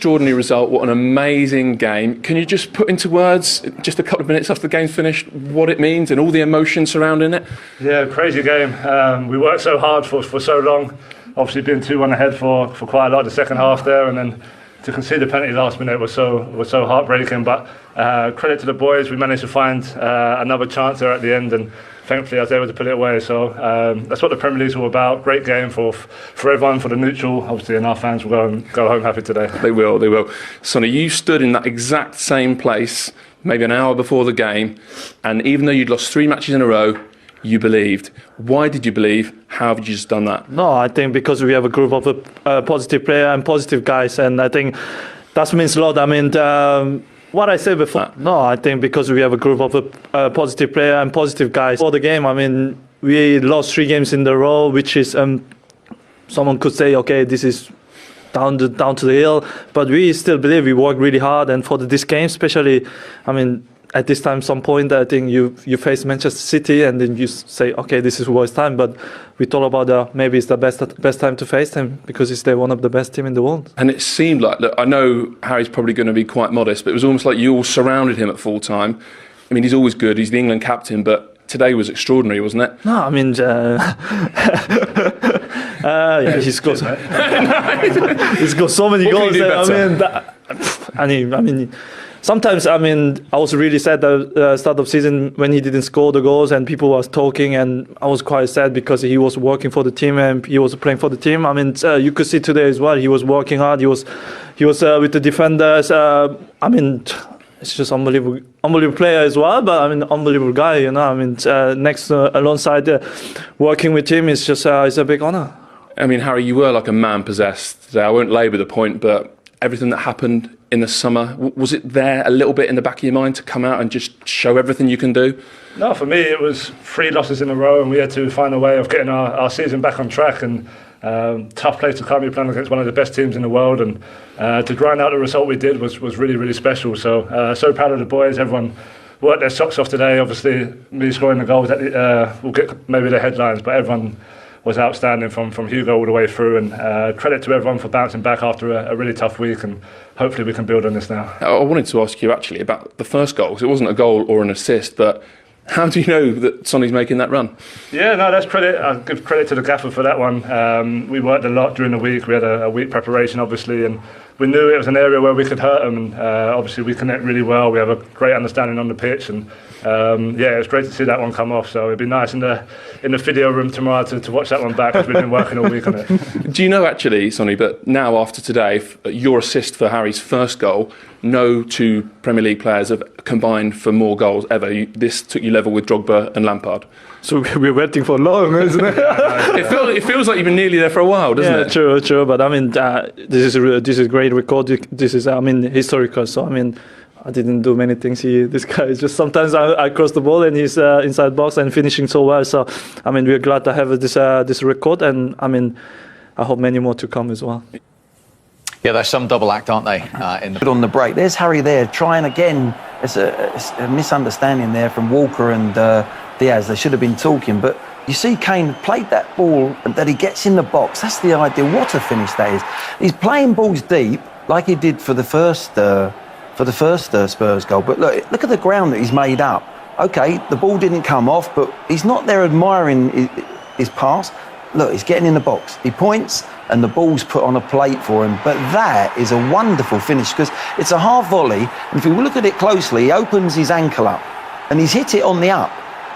extraordinary result. What an amazing game. Can you just put into words, just a couple of minutes after the game's finished, what it means and all the emotion surrounding it? Yeah, crazy game. We worked so hard for so long. Obviously being 2-1 ahead for quite a lot of the second half there, and then to concede the penalty last minute was so heartbreaking. But credit to the boys, we managed to find another chance there at the end, and thankfully I was able to put it away. So that's what the Premier League's all about. Great game for everyone, for the neutral, obviously, and our fans will go home happy today. They will. Sonny, you stood in that exact same place maybe an hour before the game, and even though you'd lost 3 matches in a row, you believed. Why did you believe? How have you just done that? No, I think because we have a group of positive players and positive guys, and I think that means a lot. I mean, what I said before. No, I think because we have a group of positive players and positive guys. For the game, I mean, we lost 3 games in a row, which is someone could say, okay, this is down to the hill, but we still believe we worked really hard, and for this game especially, I mean, at this time, some point, I think you face Manchester City, and then you say, okay, this is worst time. But we thought about maybe it's the best time to face them because they're one of the best team in the world. And it seemed like, look, I know Harry's probably going to be quite modest, but it was almost like you all surrounded him at full time. I mean, he's always good. He's the England captain, but today was extraordinary, wasn't it? No, I mean, yeah, he's got so many goals. I mean. Sometimes, I mean, I was really sad at the start of season when he didn't score the goals and people was talking, and I was quite sad because he was working for the team and he was playing for the team. I mean, you could see today as well, he was working hard. He was with the defenders. I mean, it's just unbelievable player as well, but I mean, unbelievable guy, you know. I mean, alongside working with him is just it's a big honour. I mean, Harry, you were like a man possessed today. I won't labour the point, but everything that happened in the summer, was it there a little bit in the back of your mind to come out and just show everything you can do? No, for me it was 3 losses in a row, and we had to find a way of getting our season back on track, and tough place to come. You're playing against one of the best teams in the world, and to grind out the result we did was really, really special. So proud of the boys. Everyone worked their socks off today. Obviously me scoring the goals we'll get maybe the headlines, but everyone was outstanding from Hugo all the way through, and credit to everyone for bouncing back after a really tough week, and hopefully we can build on this now. I wanted to ask you actually about the first goal, because it wasn't a goal or an assist, but how do you know that Sonny's making that run? Yeah, no, that's credit. I give credit to the gaffer for that one. We worked a lot during the week. We had a week preparation, obviously, and we knew it was an area where we could hurt them, and obviously we connect really well. We have a great understanding on the pitch, and yeah, it was great to see that one come off. So it'd be nice in the video room tomorrow to watch that one back, because we've been working all week on it. Do you know actually, Sonny, but now after today, your assist for Harry's first goal, no 2 Premier League players have combined for more goals ever. This took you level with Drogba and Lampard. So we're waiting for long, isn't it? It feels like you've been nearly there for a while, doesn't it? True. But I mean, this is a great record. This is, I mean, historical. So I mean, I didn't do many things. This guy is just sometimes I cross the ball and he's inside box and finishing so well. So I mean, we're glad to have this record, and I mean, I hope many more to come as well. Yeah, there's some double act, aren't they? On the break, there's Harry there trying again. It's a misunderstanding there from Walker and Diaz. They should have been talking, but you see Kane played that ball that he gets in the box. That's the idea. What a finish that is. He's playing balls deep like he did for the first Spurs goal. But look at the ground that he's made up. Okay, the ball didn't come off, but he's not there admiring his pass. Look, he's getting in the box. He points, and the ball's put on a plate for him. But that is a wonderful finish, because it's a half volley. And if you look at it closely, he opens his ankle up, and he's hit it on the up.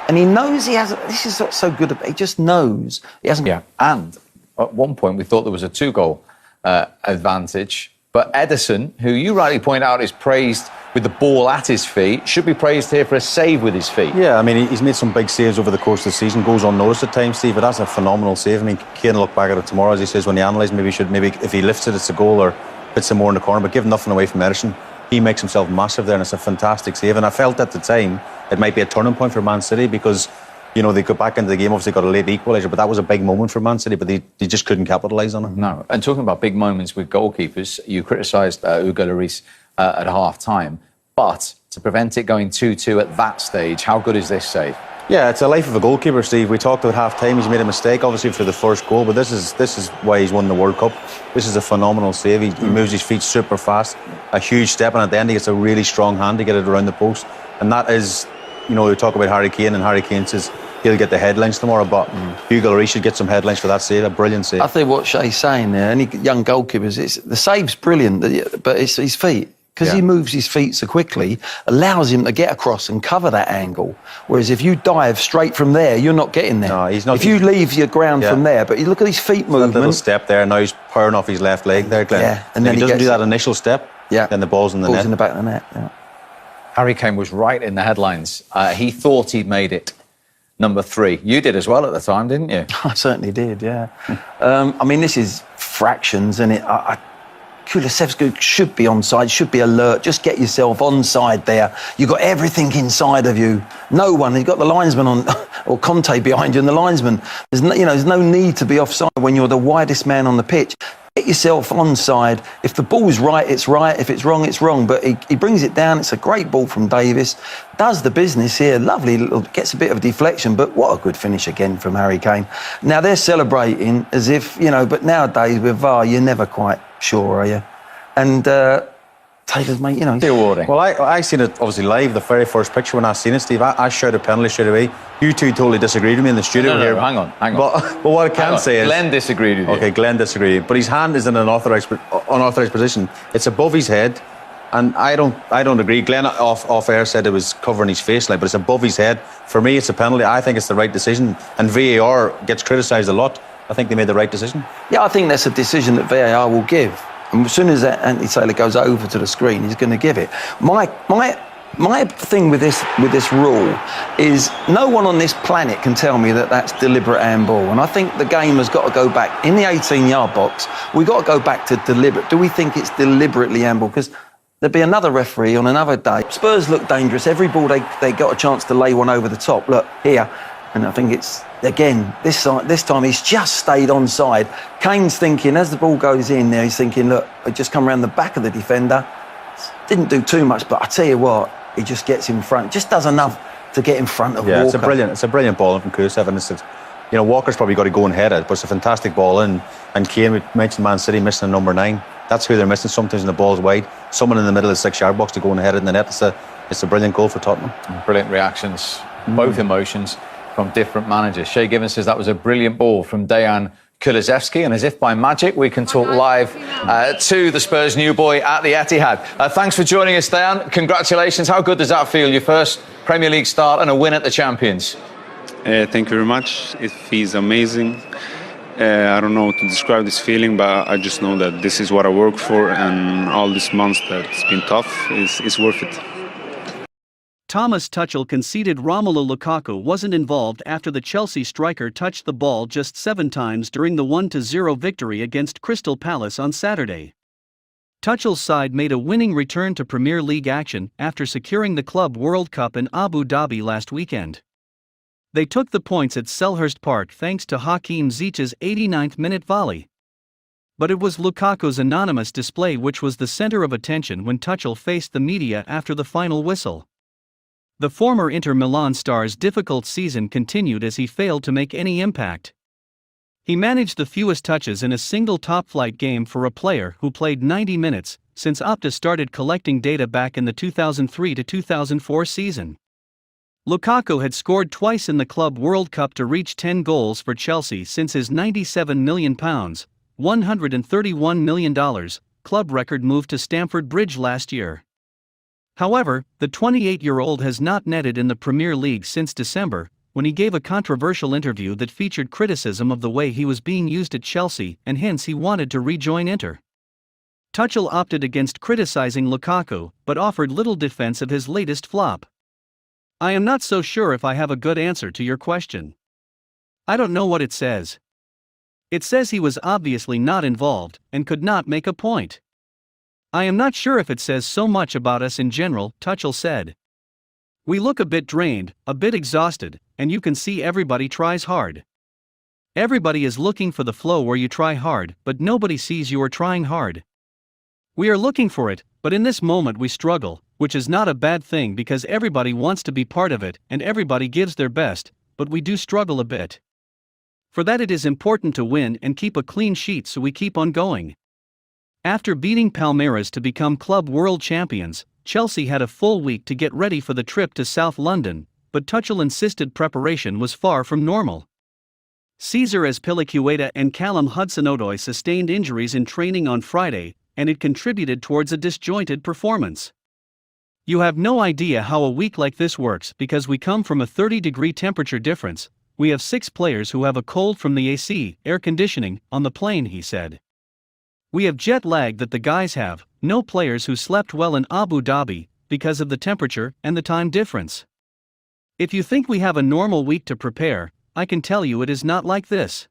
And he knows he has. This is not so good. He just knows he hasn't. Yeah, and at one point we thought there was a 2-goal advantage. But Ederson, who you rightly point out is praised with the ball at his feet, should be praised here for a save with his feet. Yeah, I mean, he's made some big saves over the course of the season, goes unnoticed at times, Steve, but that's a phenomenal save. I mean, Kane look back at it tomorrow, as he says, when he analyses, maybe if he lifts it, it's a goal, or puts it more in the corner, but give nothing away from Ederson. He makes himself massive there, and it's a fantastic save. And I felt at the time it might be a turning point for Man City, because, you know, they got back into the game, obviously got a late equaliser, but that was a big moment for Man City, but they just couldn't capitalise on it. No, and talking about big moments with goalkeepers, you criticised Hugo Lloris at half-time, but to prevent it going 2-2 at that stage, how good is this save? Yeah, it's a life of a goalkeeper, Steve. We talked about half-time. He's made a mistake, obviously, for the first goal, but this is why he's won the World Cup. This is a phenomenal save. He moves his feet super fast, a huge step, and at the end he gets a really strong hand to get it around the post. And that is, we talk about Harry Kane, and Harry Kane says he'll get the headlines tomorrow, but Hugo Lloris should get some headlines for that save. A brilliant save. I think what Shay's saying there, any young goalkeepers, the save's brilliant, but it's his feet. Because he moves his feet so quickly, allows him to get across and cover that angle. Whereas if you dive straight from there, you're not getting there. No, he's not. If you leave your ground from there, but you look at his feet movement. That little step there, now he's powering off his left leg there, Glenn. Yeah, and then he doesn't do that initial step, then the ball's in the net. Ball's in the back of the net, yeah. Harry Kane was right in the headlines. He thought he'd made it number 3. You did as well at the time, didn't you? I certainly did, yeah. I mean, this is fractions, and Kulusevski should be onside, should be alert. Just get yourself onside there. You've got everything inside of you. No one. You've got the linesman on, or Conte behind you, and the linesman. There's no need to be offside when you're the widest man on the pitch. Get yourself onside. If the ball's right, it's right. If it's wrong, it's wrong. But he brings it down. It's a great ball from Davis. Does the business here. Lovely. Gets a bit of a deflection, but what a good finish again from Harry Kane. Now they're celebrating as if, but nowadays with VAR, you're never quite sure, are you? And Taylor's mate, Rewarding. Well, I seen it obviously live, the very first picture when I seen it, Steve. I shouted penalty straight away. You two totally disagreed with me in the studio here. Hang on. But what I can say is... Glenn disagreed with you. Okay, Glenn disagreed. But his hand is in an unauthorised position. It's above his head. And I don't agree. Glenn off air said it was covering his face, but it's above his head. For me, it's a penalty. I think it's the right decision. And VAR gets criticised a lot. I think they made the right decision. Yeah, I think that's a decision that VAR will give. And as soon as Anthony Taylor goes over to the screen, he's going to give it. My thing with this rule is no one on this planet can tell me that that's deliberate handball. And I think the game has got to go back in the 18-yard box. We've got to go back to deliberate. Do we think it's deliberately handball? Because there'd be another referee on another day. Spurs look dangerous. Every ball they got a chance to lay one over the top. Look here. And I think it's, again, this time he's just stayed onside. Kane's thinking, as the ball goes in there, he's thinking, look, I just come around the back of the defender. Didn't do too much, but I tell you what, he just gets in front. Just does enough to get in front of Walker. It's a brilliant ball in from Kulusevski. Walker's probably got to go and head it, but it's a fantastic ball in. And Kane, we mentioned Man City missing a number 9. That's who they're missing sometimes when the ball's wide. Someone in the middle of the 6-yard box to go and head it in the net. It's a brilliant goal for Tottenham. Brilliant reactions, both emotions from different managers. Shay Given says that was a brilliant ball from Dejan Kulusevski, and as if by magic, we can talk live to the Spurs new boy at the Etihad. Thanks for joining us, Dejan. Congratulations. How good does that feel? Your first Premier League start and a win at the Champions. Thank you very much. It feels amazing. I don't know how to describe this feeling, but I just know that this is what I work for, and all these months that it's been tough is worth it. Thomas Tuchel conceded Romelu Lukaku wasn't involved after the Chelsea striker touched the ball just 7 times during the 1-0 victory against Crystal Palace on Saturday. Tuchel's side made a winning return to Premier League action after securing the Club World Cup in Abu Dhabi last weekend. They took the points at Selhurst Park thanks to Hakim Ziyech's 89th-minute volley. But it was Lukaku's anonymous display which was the center of attention when Tuchel faced the media after the final whistle. The former Inter Milan star's difficult season continued as he failed to make any impact. He managed the fewest touches in a single top-flight game for a player who played 90 minutes since Opta started collecting data back in the 2003-2004 season. Lukaku had scored twice in the Club World Cup to reach 10 goals for Chelsea since his £97 million, $131 million, club record move to Stamford Bridge last year. However, the 28-year-old has not netted in the Premier League since December, when he gave a controversial interview that featured criticism of the way he was being used at Chelsea, and hence he wanted to rejoin Inter. Tuchel opted against criticizing Lukaku, but offered little defense of his latest flop. I am not so sure if I have a good answer to your question. I don't know what it says. It says he was obviously not involved, and could not make a point. I am not sure if it says so much about us in general, Tuchel said. We look a bit drained, a bit exhausted, and you can see everybody tries hard. Everybody is looking for the flow where you try hard, but nobody sees you are trying hard. We are looking for it, But in this moment we struggle, which is not a bad thing because everybody wants to be part of it and everybody gives their best, but we do struggle a bit. For that it is important to win and keep a clean sheet, so we keep on going. After beating Palmeiras to become club world champions, Chelsea had a full week to get ready for the trip to South London, but Tuchel insisted preparation was far from normal. Cesar Azpilicueta and Callum Hudson-Odoi sustained injuries in training on Friday, and it contributed towards a disjointed performance. You have no idea how a week like this works because we come from a 30-degree temperature difference. We have 6 players who have a cold from the AC, air conditioning, on the plane, he said. We have jet lag that the guys have, no players who slept well in Abu Dhabi, because of the temperature and the time difference. If you think we have a normal week to prepare, I can tell you it is not like this.